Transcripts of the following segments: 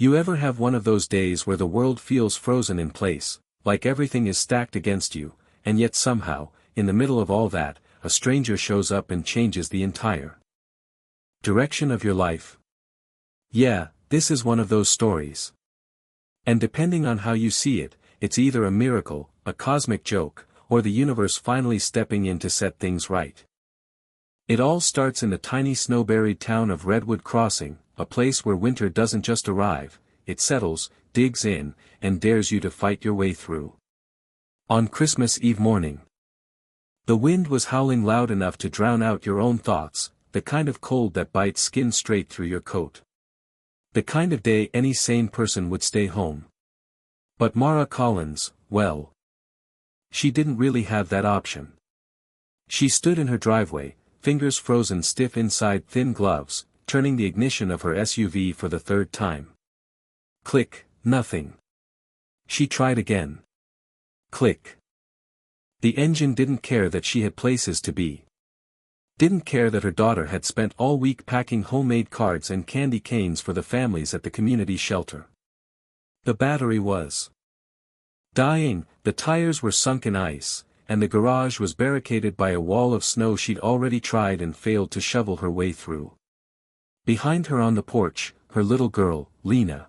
You ever have one of those days where the world feels frozen in place, like everything is stacked against you, and yet somehow, in the middle of all that, a stranger shows up and changes the entire direction of your life? Yeah, this is one of those stories. And depending on how you see it, it's either a miracle, a cosmic joke, or the universe finally stepping in to set things right. It all starts in the tiny snow-buried town of Redwood Crossing, a place where winter doesn't just arrive, it settles, digs in, and dares you to fight your way through. On Christmas Eve morning, the wind was howling loud enough to drown out your own thoughts, the kind of cold that bites skin straight through your coat. The kind of day any sane person would stay home. But Mara Collins, well, she didn't really have that option. She stood in her driveway, fingers frozen stiff inside thin gloves, turning the ignition of her SUV for the third time. Click, nothing. She tried again. Click. The engine didn't care that she had places to be. Didn't care that her daughter had spent all week packing homemade cards and candy canes for the families at the community shelter. The battery was dying, the tires were sunk in ice, and the garage was barricaded by a wall of snow she'd already tried and failed to shovel her way through. Behind her on the porch, her little girl, Lena,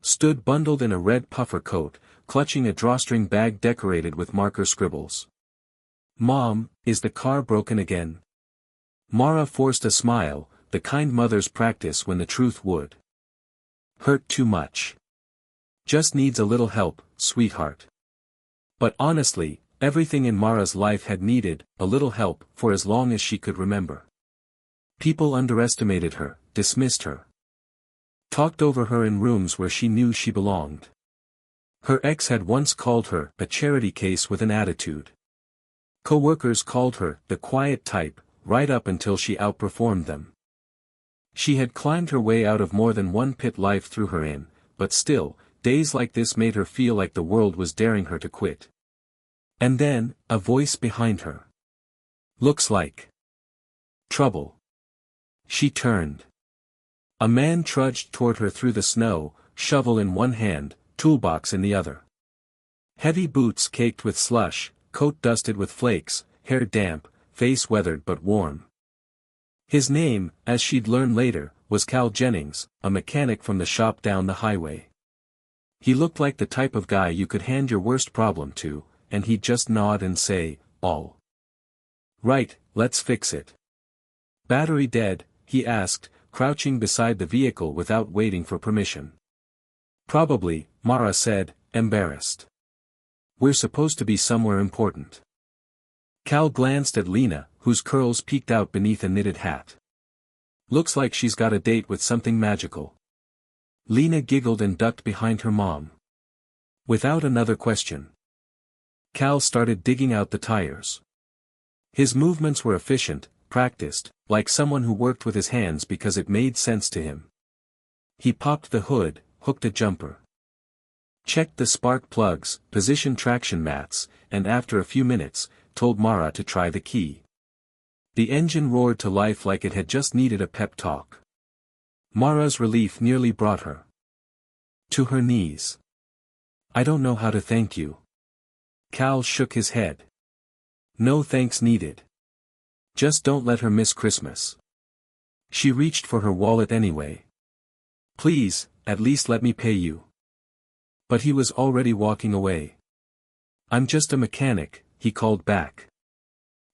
stood bundled in a red puffer coat, clutching a drawstring bag decorated with marker scribbles. "Mom, is the car broken again?" Mara forced a smile, the kind mothers practice when the truth would hurt too much. "Just needs a little help, sweetheart." But honestly, everything in Mara's life had needed a little help for as long as she could remember. People underestimated her, dismissed her, talked over her in rooms where she knew she belonged. Her ex had once called her a charity case with an attitude. Co-workers called her the quiet type, right up until she outperformed them. She had climbed her way out of more than one pit life threw her in, but still, days like this made her feel like the world was daring her to quit. And then, a voice behind her. "Looks like trouble." She turned. A man trudged toward her through the snow, shovel in one hand, toolbox in the other. Heavy boots caked with slush, coat dusted with flakes, hair damp, face weathered but warm. His name, as she'd learn later, was Cal Jennings, a mechanic from the shop down the highway. He looked like the type of guy you could hand your worst problem to, and he'd just nod and say, "All right, let's fix it." "Battery dead?" he asked, crouching beside the vehicle without waiting for permission. "Probably," Mara said, embarrassed. "We're supposed to be somewhere important." Cal glanced at Lena, whose curls peeked out beneath a knitted hat. "Looks like she's got a date with something magical." Lena giggled and ducked behind her mom. Without another question, Cal started digging out the tires. His movements were efficient, practiced, like someone who worked with his hands because it made sense to him. He popped the hood, hooked a jumper, checked the spark plugs, positioned traction mats, and after a few minutes, told Mara to try the key. The engine roared to life like it had just needed a pep talk. Mara's relief nearly brought her to her knees. "I don't know how to thank you." Cal shook his head. "No thanks needed. Just don't let her miss Christmas." She reached for her wallet anyway. "Please, at least let me pay you." But he was already walking away. "I'm just a mechanic," he called back.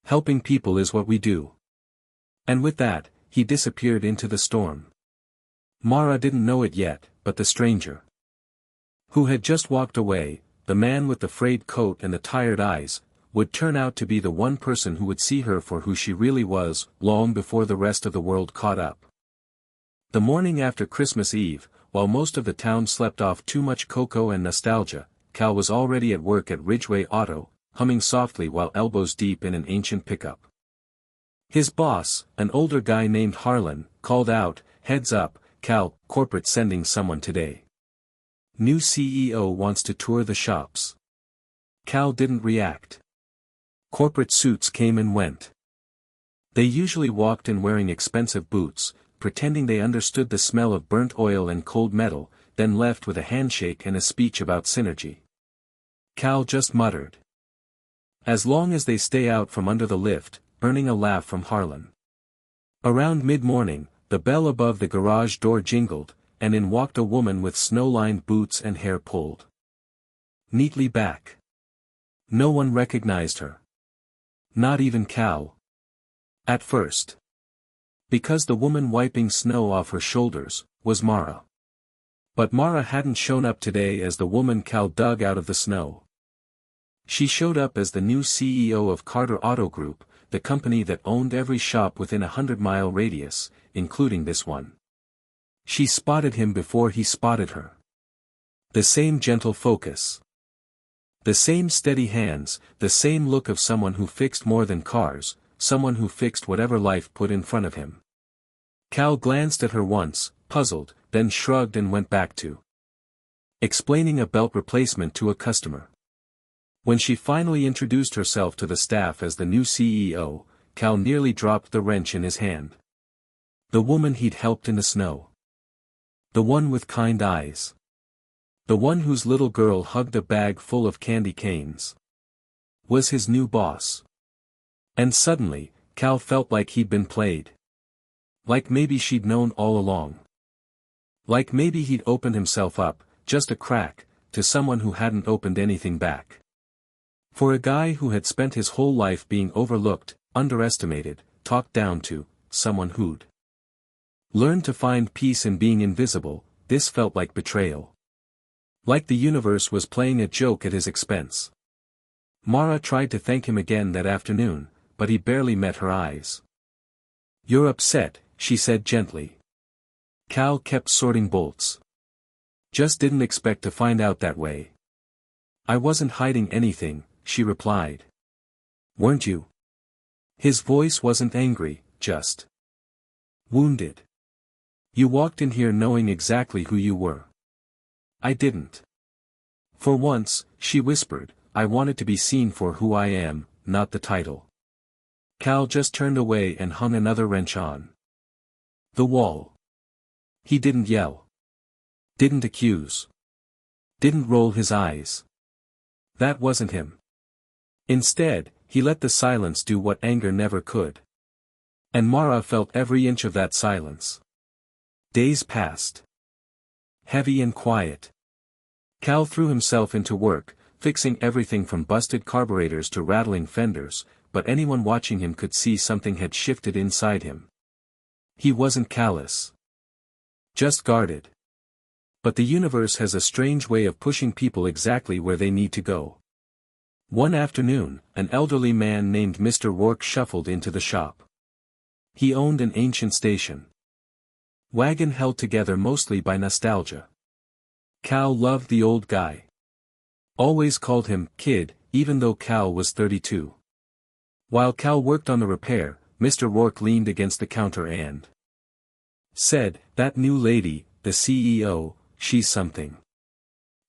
"Helping people is what we do." And with that, he disappeared into the storm. Mara didn't know it yet, but the stranger who had just walked away, the man with the frayed coat and the tired eyes, would turn out to be the one person who would see her for who she really was, long before the rest of the world caught up. The morning after Christmas Eve, while most of the town slept off too much cocoa and nostalgia, Cal was already at work at Ridgeway Auto, humming softly while elbows deep in an ancient pickup. His boss, an older guy named Harlan, called out, "Heads up, Cal, corporate sending someone today. New CEO wants to tour the shops." Cal didn't react. Corporate suits came and went. They usually walked in wearing expensive boots, pretending they understood the smell of burnt oil and cold metal, then left with a handshake and a speech about synergy. Cal just muttered. As long as they stay out from under the lift, earning a laugh from Harlan. Around mid-morning, the bell above the garage door jingled, and in walked a woman with snow-lined boots and hair pulled neatly back. No one recognized her. Not even Cal. At first. Because the woman wiping snow off her shoulders was Mara. But Mara hadn't shown up today as the woman Cal dug out of the snow. She showed up as the new CEO of Carter Auto Group, the company that owned every shop within a 100-mile radius, including this one. She spotted him before he spotted her. The same gentle focus. The same steady hands, the same look of someone who fixed more than cars, someone who fixed whatever life put in front of him. Cal glanced at her once, puzzled, then shrugged and went back to explaining a belt replacement to a customer. When she finally introduced herself to the staff as the new CEO, Cal nearly dropped the wrench in his hand. The woman he'd helped in the snow. The one with kind eyes. The one whose little girl hugged a bag full of candy canes. Was his new boss. And suddenly, Cal felt like he'd been played. Like maybe she'd known all along. Like maybe he'd opened himself up, just a crack, to someone who hadn't opened anything back. For a guy who had spent his whole life being overlooked, underestimated, talked down to, someone who'd learned to find peace in being invisible, this felt like betrayal. Like the universe was playing a joke at his expense. Mara tried to thank him again that afternoon, but he barely met her eyes. "You're upset," she said gently. Cal kept sorting bolts. "Just didn't expect to find out that way." "I wasn't hiding anything," she replied. "Weren't you?" His voice wasn't angry, just wounded. "You walked in here knowing exactly who you were." "I didn't." "For once," she whispered, "I wanted to be seen for who I am, not the title." Cal just turned away and hung another wrench on the wall. He didn't yell. Didn't accuse. Didn't roll his eyes. That wasn't him. Instead, he let the silence do what anger never could. And Mara felt every inch of that silence. Days passed. Heavy and quiet. Cal threw himself into work, fixing everything from busted carburetors to rattling fenders, but anyone watching him could see something had shifted inside him. He wasn't callous. Just guarded. But the universe has a strange way of pushing people exactly where they need to go. One afternoon, an elderly man named Mr. Rourke shuffled into the shop. He owned an ancient station wagon held together mostly by nostalgia. Cal loved the old guy. Always called him Kid, even though Cal was 32. While Cal worked on the repair, Mr. Rourke leaned against the counter and said, "That new lady, the CEO, she's something."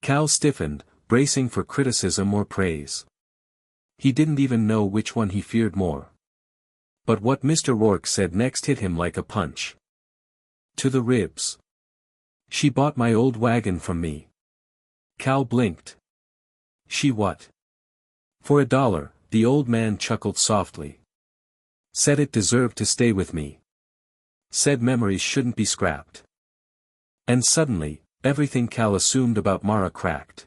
Cal stiffened, bracing for criticism or praise. He didn't even know which one he feared more. But what Mr. Rourke said next hit him like a punch to the ribs. "She bought my old wagon from me." Cal blinked. "She what?" "For $1, the old man chuckled softly. "Said it deserved to stay with me. Said memories shouldn't be scrapped." And suddenly, everything Cal assumed about Mara cracked.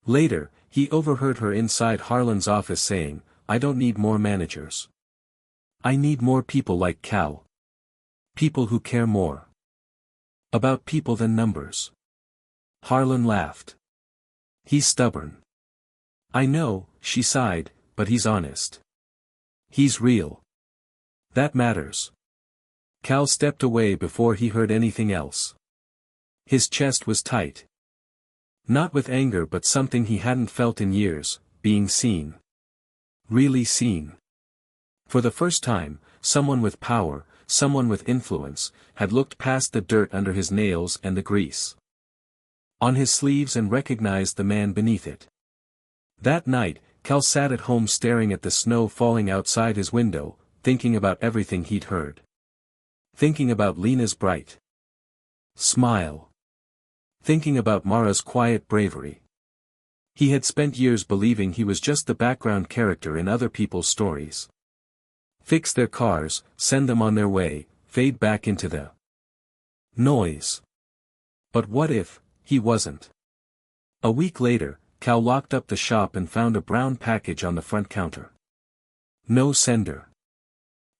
Later, he overheard her inside Harlan's office saying, "I don't need more managers. I need more people like Cal. People who care more about people than numbers." Harlan laughed. "He's stubborn." "I know," she sighed, "but he's honest. He's real. That matters." Cal stepped away before he heard anything else. His chest was tight. Not with anger but something he hadn't felt in years, being seen. Really seen. For the first time, someone with power, someone with influence, had looked past the dirt under his nails and the grease on his sleeves and recognized the man beneath it. That night, Cal sat at home staring at the snow falling outside his window, thinking about everything he'd heard. Thinking about Lena's bright smile. Thinking about Mara's quiet bravery. He had spent years believing he was just the background character in other people's stories. Fix their cars, send them on their way, fade back into the noise. But what if he wasn't? A week later, Cal locked up the shop and found a brown package on the front counter. No sender.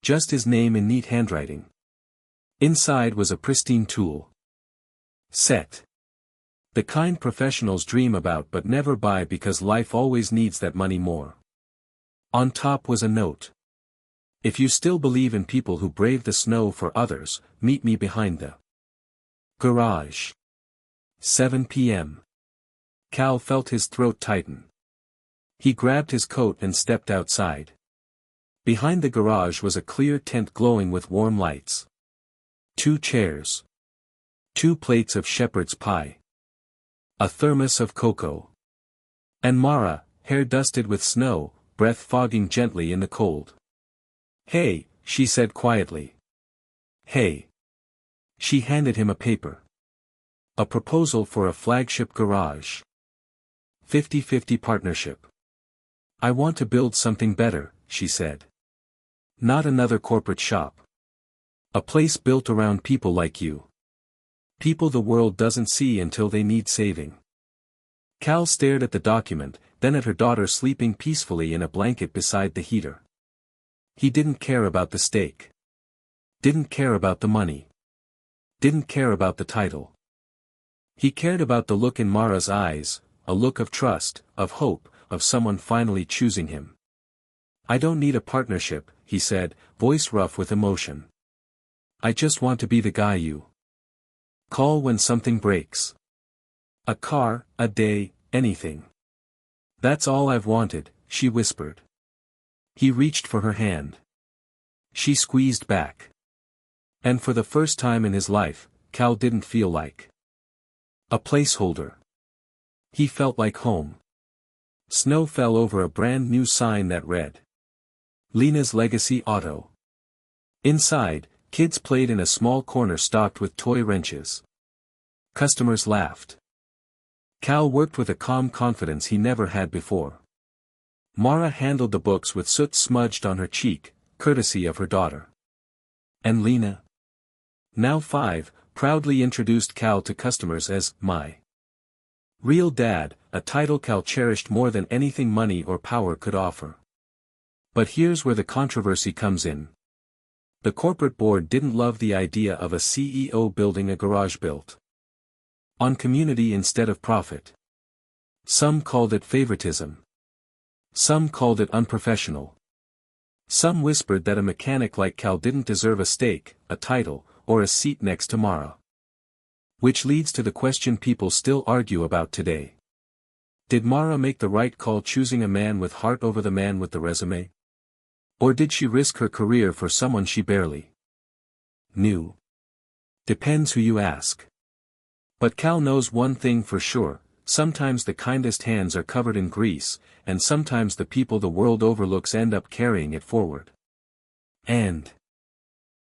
Just his name in neat handwriting. Inside was a pristine tool set. The kind professionals dream about but never buy because life always needs that money more. On top was a note. If you still believe in people who brave the snow for others, meet me behind the garage. 7 p.m. Cal felt his throat tighten. He grabbed his coat and stepped outside. Behind the garage was a clear tent glowing with warm lights. 2 chairs. 2 plates of shepherd's pie. A thermos of cocoa. And Mara, hair dusted with snow, breath fogging gently in the cold. "Hey," she said quietly. "Hey." She handed him a paper. A proposal for a flagship garage. 50-50 partnership. "I want to build something better," she said. "Not another corporate shop. A place built around people like you. People the world doesn't see until they need saving." Cal stared at the document, then at her daughter sleeping peacefully in a blanket beside the heater. He didn't care about the stake. Didn't care about the money. Didn't care about the title. He cared about the look in Mara's eyes, a look of trust, of hope, of someone finally choosing him. "I don't need a partnership," he said, voice rough with emotion. "I just want to be the guy you call when something breaks. A car, a day, anything. That's all I've wanted," she whispered. He reached for her hand. She squeezed back. And for the first time in his life, Cal didn't feel like a placeholder. He felt like home. Snow fell over a brand new sign that read, "Lena's Legacy Auto." Inside, kids played in a small corner stocked with toy wrenches. Customers laughed. Cal worked with a calm confidence he never had before. Mara handled the books with soot smudged on her cheek, courtesy of her daughter. And Lena, now 5, proudly introduced Cal to customers as "my real dad," a title Cal cherished more than anything money or power could offer. But here's where the controversy comes in. The corporate board didn't love the idea of a CEO building a garage built on community instead of profit. Some called it favoritism. Some called it unprofessional. Some whispered that a mechanic like Cal didn't deserve a stake, a title, or a seat next to Mara. Which leads to the question people still argue about today. Did Mara make the right call choosing a man with heart over the man with the resume? Or did she risk her career for someone she barely knew? Depends who you ask. But Cal knows one thing for sure: sometimes the kindest hands are covered in grease, and sometimes the people the world overlooks end up carrying it forward. And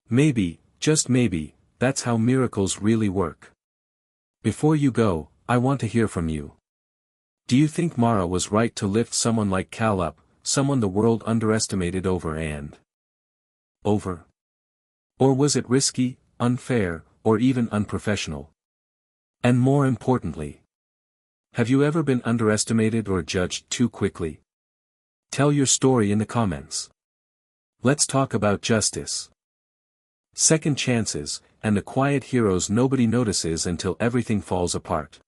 maybe, just maybe, that's how miracles really work. Before you go, I want to hear from you. Do you think Mara was right to lift someone like Cal up, someone the world underestimated over and over? Or was it risky, unfair, or even unprofessional? And more importantly, have you ever been underestimated or judged too quickly? Tell your story in the comments. Let's talk about justice, second chances, and the quiet heroes nobody notices until everything falls apart.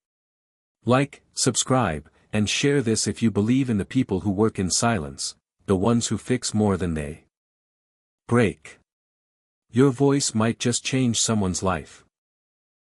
Like, subscribe, and share this if you believe in the people who work in silence, the ones who fix more than they break. Your voice might just change someone's life.